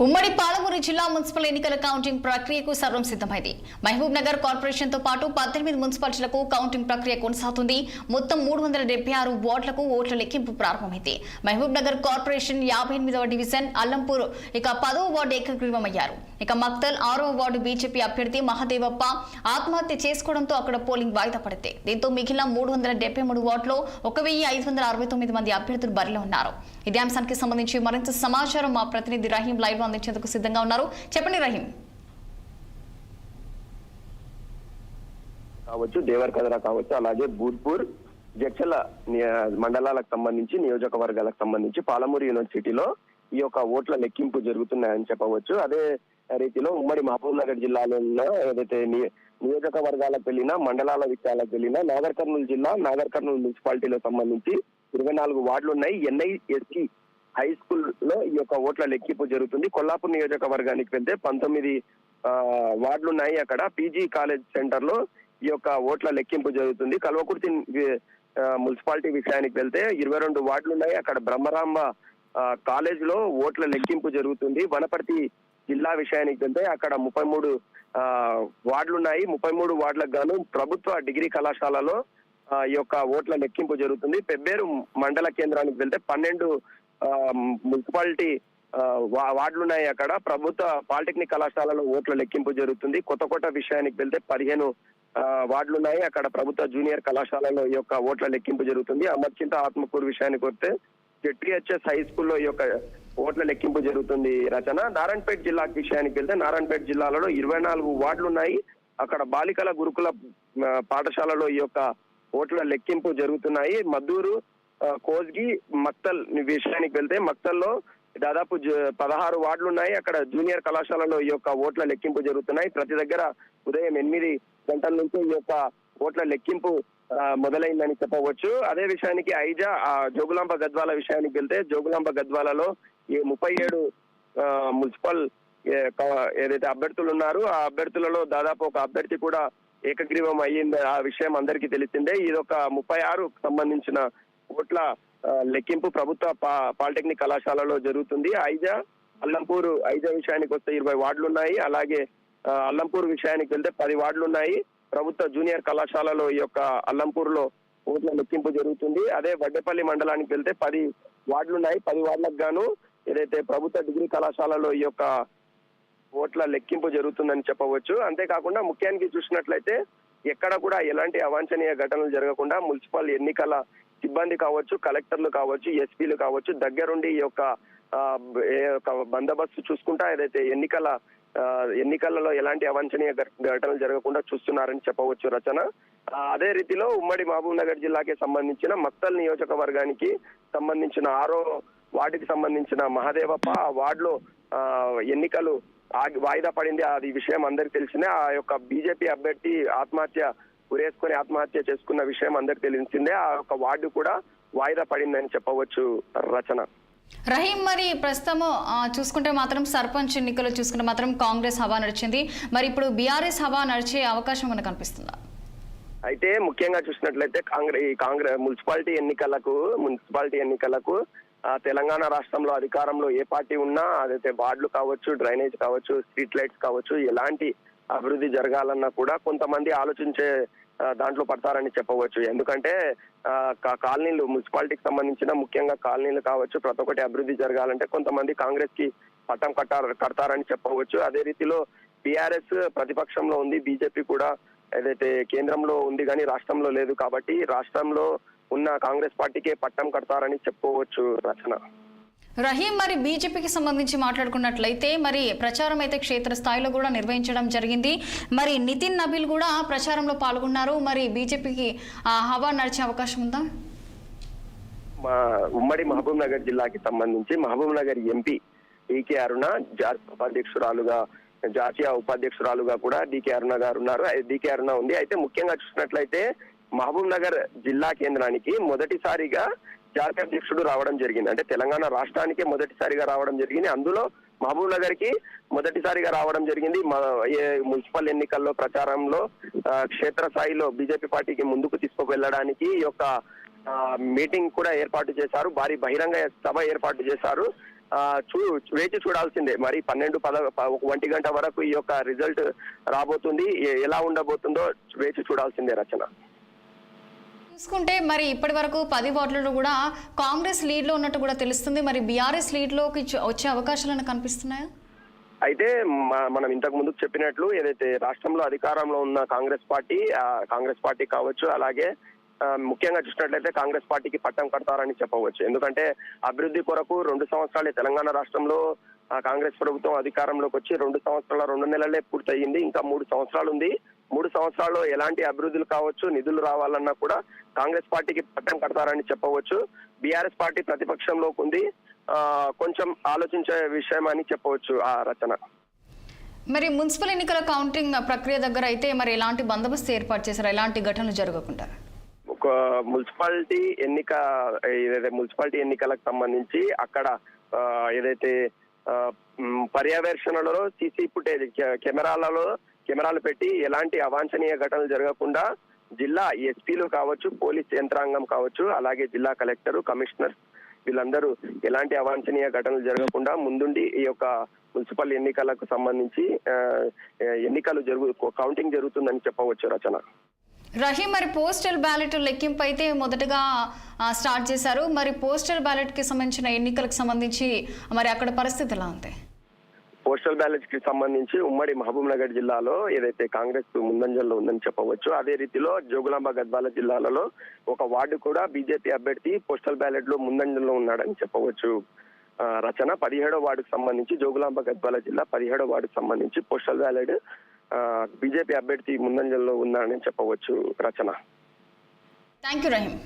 ఉమ్మడి పాలమూరు జిల్లా మున్సిపల్ ఎన్నికల కౌంటింగ్ ప్రక్రియకు సర్వం సిద్ధమైంది. మహబూబ్ నగర్ కార్పొరేషన్ తో పాటు 18 మున్సిపాలిటీలకు కౌంటింగ్ ప్రక్రియ కొనసాగుతుంది. మొత్తం 376 వార్డులకు ఓట్ల లెక్కింపు ప్రారంభమైంది. మహబూబ్ నగర్ కార్పొరేషన్ 58వ డివిజన్ అల్లంపూర్ 10వ వార్డు ఏకగ్రీవమయ్యారు. మక్తల్ 6వ వార్డు బీజేపీ అభ్యర్థి మహాదేవప్ప ఆత్మహత్య చేసుకోవడంతో అక్కడ పోలింగ్ వాయిదా పడింది. దీంతో మిగిలిన 373 వార్డులో 1569 మంది అభ్యర్థులు బరిలో ఉన్నారు. ఇదే అంశానికి సంబంధించి మరింత సమాచారం మా ప్రతినిధి రహీం లైవ్ అందించేందుకు సిద్ధంగా ఉన్నారు. చెప్పండి రహీం. కావచ్చు, దేవరకద్ర కావచ్చు, అలాగే బూర్పూర్, జడ్చల మండలాలకు సంబంధించి నియోజకవర్గాలకు సంబంధించి పాలమూరు యూనివర్సిటీలో ఈ యొక్క ఓట్ల లెక్కింపు జరుగుతున్నాయని చెప్పవచ్చు. అదే రీతిలో ఉమ్మడి మహబూబ్ నగర్ జిల్లాలో ఏదైతే నియోజకవర్గాలకు వెళ్ళినా, మండలాల విషయాలకు వెళ్ళినా, నాగర్ కర్నూలు జిల్లా నాగర్ కర్నూలు మున్సిపాలిటీలో సంబంధించి 24 వార్డులు ఉన్నాయి. NIST హై స్కూల్ లో ఈ యొక్క ఓట్ల లెక్కింపు జరుగుతుంది. కొల్లాపూర్ నియోజకవర్గానికి వెళ్తే 19 వార్డులు ఉన్నాయి. అక్కడ PG కాలేజ్ సెంటర్ లో ఈ యొక్క ఓట్ల లెక్కింపు జరుగుతుంది. కల్వకుర్తి మున్సిపాలిటీ విషయానికి వెళ్తే 22 వార్డులు ఉన్నాయి. అక్కడ బ్రహ్మరాంబ కాలేజ్ లో ఓట్ల లెక్కింపు జరుగుతుంది. వనపర్తి జిల్లా విషయానికి వెళ్తే అక్కడ 33 వార్డులు ఉన్నాయి. 33 వార్డులకు గాను ప్రభుత్వ డిగ్రీ కళాశాలలో ఈ యొక్క ఓట్ల లెక్కింపు జరుగుతుంది. పెబ్బేరు మండల కేంద్రానికి వెళ్తే 12 మున్సిపాలిటీ వార్డులు ఉన్నాయి. అక్కడ ప్రభుత్వ పాలిటెక్నిక్ కళాశాలలో ఓట్ల లెక్కింపు జరుగుతుంది. కొత్తకోట విషయానికి వెళ్తే 15 వార్డులు ఉన్నాయి. అక్కడ ప్రభుత్వ జూనియర్ కళాశాలలో ఈ యొక్క ఓట్ల లెక్కింపు జరుగుతుంది. అమర్చింత ఆత్మకూరు విషయానికి వస్తే ZTHS హై స్కూల్లో ఈ యొక్క ఓట్ల లెక్కింపు జరుగుతుంది. రచన నారాయణపేట జిల్లా విషయానికి వెళ్తే నారాయణపేట జిల్లాలో 24 వార్డులు ఉన్నాయి. అక్కడ బాలికల గురుకుల పాఠశాలలో ఈ యొక్క ఓట్ల లెక్కింపు జరుగుతున్నాయి. మద్దూరు, కోజ్గి, మక్తల్ విషయానికి వెళ్తే మక్తల్లో దాదాపు 16 వార్డులు ఉన్నాయి. అక్కడ జూనియర్ కళాశాలలో ఈ యొక్క ఓట్ల లెక్కింపు జరుగుతున్నాయి. ప్రతి దగ్గర ఉదయం 8 గంటల నుంచి ఈ యొక్క ఓట్ల లెక్కింపు మొదలైందని చెప్పవచ్చు. అదే విషయానికి ఐజా జోగులాంబ గద్వాల విషయానికి వెళ్తే జోగులాంబ గద్వాలలో ఈ 37 మున్సిపల్ ఏదైతే అభ్యర్థులు ఉన్నారో ఆ అభ్యర్థులలో దాదాపు ఒక అభ్యర్థి కూడా ఏకగ్రీవం అయ్యింది. ఆ విషయం అందరికీ తెలిసిందే. ఇదొక 36 సంబంధించిన ఓట్ల లెక్కింపు ప్రభుత్వ పాలిటెక్నిక్ కళాశాలలో జరుగుతుంది. అల్లంపూర్ విషయానికి వస్తే 20 వార్డులు ఉన్నాయి. అలాగే అల్లంపూర్ విషయానికి వెళ్తే 10 వార్డులు ఉన్నాయి. ప్రభుత్వ జూనియర్ కళాశాలలో ఈ యొక్క అల్లంపూర్ లో ఓట్ల లెక్కింపు జరుగుతుంది. అదే వడ్డేపల్లి మండలానికి వెళ్తే 10 వార్డులు ఉన్నాయి. 10 వార్డులకు గాను ఏదైతే ప్రభుత్వ డిగ్రీ కళాశాలలో ఈ యొక్క ఓట్ల లెక్కింపు జరుగుతుందని చెప్పవచ్చు. అంతేకాకుండా ముఖ్యానికి చూసినట్లయితే ఎక్కడ కూడా ఎలాంటి అవాంఛనీయ ఘటనలు జరగకుండా మున్సిపల్ ఎన్నికల సిబ్బంది కావచ్చు, కలెక్టర్లు కావచ్చు, ఎస్పీలు కావచ్చు దగ్గరుండి ఈ యొక్క బందోబస్తు చూసుకుంటా ఏదైతే ఎన్నికలలో ఎలాంటి అవాంఛనీయ ఘటనలు జరగకుండా చూస్తున్నారని చెప్పవచ్చు. రచన అదే రీతిలో ఉమ్మడి మహబూబ్ నగర్ జిల్లాకి సంబంధించిన మక్తల్ నియోజకవర్గానికి సంబంధించిన 6వ వార్డుకి సంబంధించిన మహాదేవప్ప ఆ వార్డులో ఎన్నికలు వాయిదా పడింది. అది విషయం అందరికి తెలిసిందే. ఆ యొక్క బీజేపీ అభ్యర్థి ఉరేసుకొని ఆత్మహత్య చేసుకున్న విషయం అందరికి తెలిసిందే. ఆ యొక్క వార్డు కూడా వాయిదా పడిందని చెప్పవచ్చు. రచన రహీం, మరి ప్రస్తుతం చూసుకుంటే మాత్రం సర్పంచ్ ఎన్నికలు చూసుకుంటే మాత్రం కాంగ్రెస్ హవా నడిచింది. మరి ఇప్పుడు బీఆర్ఎస్ హవా నడిచే అవకాశం మనకు కనిపిస్తుందా? అయితే ముఖ్యంగా చూసినట్లయితే కాంగ్రెస్ మున్సిపాలిటీ ఎన్నికలకు తెలంగాణ రాష్ట్రంలో అధికారంలో ఏ పార్టీ ఉన్నా అదైతే వార్డులు కావచ్చు, డ్రైనేజ్ కావచ్చు, స్ట్రీట్ లైట్స్ కావచ్చు, ఎలాంటి అభివృద్ధి జరగాలన్నా కూడా కొంతమంది ఆలోచించే దాంట్లో పడతారని చెప్పవచ్చు. ఎందుకంటే కాలనీలు మున్సిపాలిటీకి సంబంధించిన ముఖ్యంగా కాలనీలు కావచ్చు, ప్రతి ఒక్కటి అభివృద్ధి జరగాలంటే కొంతమంది కాంగ్రెస్ కి పట్టం కడతారని చెప్పవచ్చు. అదే రీతిలో బీఆర్ఎస్ ప్రతిపక్షంలో ఉంది, బీజేపీ కూడా ఏదైతే కేంద్రంలో ఉంది కానీ రాష్ట్రంలో లేదు. కాబట్టి రాష్ట్రంలో ఉన్న కాంగ్రెస్ పార్టీకే పట్టం కడతారని చెప్పుకోవచ్చు. రచన రహీం, మరి బీజేపీకి సంబంధించి మాట్లాడుకున్నట్లయితే మరి ప్రచారం అయితే క్షేత్రస్థాయిలో కూడా నిర్వహించడం జరిగింది. మరి నితిన్ నబీల్ కూడా ప్రచారంలో పాల్గొన్నారు. మరి బీజేపీకి హవా నడిచే అవకాశం ఉందా? ఉమ్మడి మహబూబ్ నగర్ జిల్లాకి సంబంధించి మహబూబ్ నగర్ ఎంపీ DK అరుణ జాతీయ ఉపాధ్యక్షురాలుగా కూడా DK అరుణ గారు ఉన్నారు. DK అరుణ ఉంది. అయితే ముఖ్యంగా చూసినట్లయితే మహబూబ్ నగర్ జిల్లా కేంద్రానికి మొదటిసారిగా జాతీయ అధ్యక్షుడు రావడం జరిగింది. అంటే తెలంగాణ రాష్ట్రానికే మొదటిసారిగా రావడం జరిగింది. అందులో మహబూబ్ నగర్ కి మొదటిసారిగా రావడం జరిగింది. మున్సిపల్ ఎన్నికల్లో ప్రచారంలో క్షేత్రస్థాయిలో బీజేపీ పార్టీకి ముందుకు తీసుకువెళ్ళడానికి ఈ యొక్క మీటింగ్ కూడా ఏర్పాటు చేశారు. భారీ బహిరంగ సభ ఏర్పాటు చేశారు. వేచి చూడాల్సిందే. మరి 1 గంట వరకు ఈ యొక్క రిజల్ట్ రాబోతుంది. ఎలా ఉండబోతుందో వేచి చూడాల్సిందే రచన. చూసుకుంటే మరి ఇప్పటి వరకు 10 వార్డులలో కూడా కాంగ్రెస్ లీడ్ లో ఉన్నట్టు కూడా తెలుస్తుంది. మరి బీఆర్ఎస్ లీడ్ లోకి వచ్చే అవకాశాలను కనిపిస్తున్నాయా? అయితే మనం ఇంతకు ముందు చెప్పినట్లు ఏదైతే రాష్ట్రంలో అధికారంలో ఉన్న కాంగ్రెస్ పార్టీ కావచ్చు, అలాగే ముఖ్యంగా చూసినట్లయితే కాంగ్రెస్ పార్టీకి పట్టం కడతారని చెప్పవచ్చు. ఎందుకంటే అభివృద్ధి కొరకు 2 సంవత్సరాలు తెలంగాణ రాష్ట్రంలో కాంగ్రెస్ ప్రభుత్వం అధికారంలోకి వచ్చి 2 సంవత్సరాల 2 నెలలే పూర్తయింది. ఇంకా 3 సంవత్సరాలు ఉంది. 3 సంవత్సరాల్లో ఎలాంటి అభివృద్ధులు కావచ్చు, నిధులు రావాలన్నా కూడా కాంగ్రెస్ పార్టీకి పట్టం కడతారని చెప్పవచ్చు. బీఆర్ఎస్ పార్టీ ప్రతిపక్షంలోకి ఉంది. కొంచెం ఆలోచించే విషయం అని చెప్పవచ్చు ఆ రచన. మరి మున్సిపల్ ఎన్నికల కౌంటింగ్ ప్రక్రియ దగ్గర అయితే మరి ఎలాంటి బందోబస్తు ఏర్పాటు చేశారు, ఎలాంటి ఘటనలు జరగకుండా? ఒక మున్సిపాలిటీ ఎన్నికలకు సంబంధించి అక్కడ ఏదైతే పర్యవేక్షణలో సీసీ ఫుటేజ్ కెమెరాలు పెట్టి ఎలాంటి అవాంఛనీయ ఘటనలు జరగకుండా జిల్లా ఎస్పీలు కావచ్చు, పోలీస్ యంత్రాంగం కావచ్చు, అలాగే జిల్లా కలెక్టర్, కమిషనర్ వీళ్ళందరూ ఎలాంటి అవాంఛనీయ ఘటనలు జరగకుండా ముందుండి ఈ యొక్క మున్సిపల్ ఎన్నికలకు సంబంధించి కౌంటింగ్ జరుగుతుందని చెప్పవచ్చు రచన. రహీం, మరి పోస్టల్ బ్యాలెట్ లెక్కింపు అయితే మొదటగా స్టార్ట్ చేశారు. మరి పోస్టల్ బ్యాలెట్ కి సంబంధించిన ఎన్నికలకు సంబంధించి మరి అక్కడ పరిస్థితి ఎలా ఉంది? పోస్టల్ బ్యాలెట్ కి సంబంధించి ఉమ్మడి మహబూబ్ నగర్ జిల్లాలో ఏదైతే కాంగ్రెస్ ముందంజల్లో ఉందని చెప్పవచ్చు, అదే రీతిలో జోగులాంబ గద్వాల జిల్లాలలో ఒక వార్డు కూడా బీజేపీ అభ్యర్థి పోస్టల్ బ్యాలెట్ లో ముందంజల్లో ఉన్నాడని చెప్పవచ్చు రచన. 17వ వార్డుకు సంబంధించి జోగులాంబ గద్వాల జిల్లా 17వ వార్డుకు సంబంధించి పోస్టల్ బ్యాలెట్ బీజేపీ అభ్యర్థి ముందంజల్లో ఉన్నాడని చెప్పవచ్చు రచన. Thank you Rahim.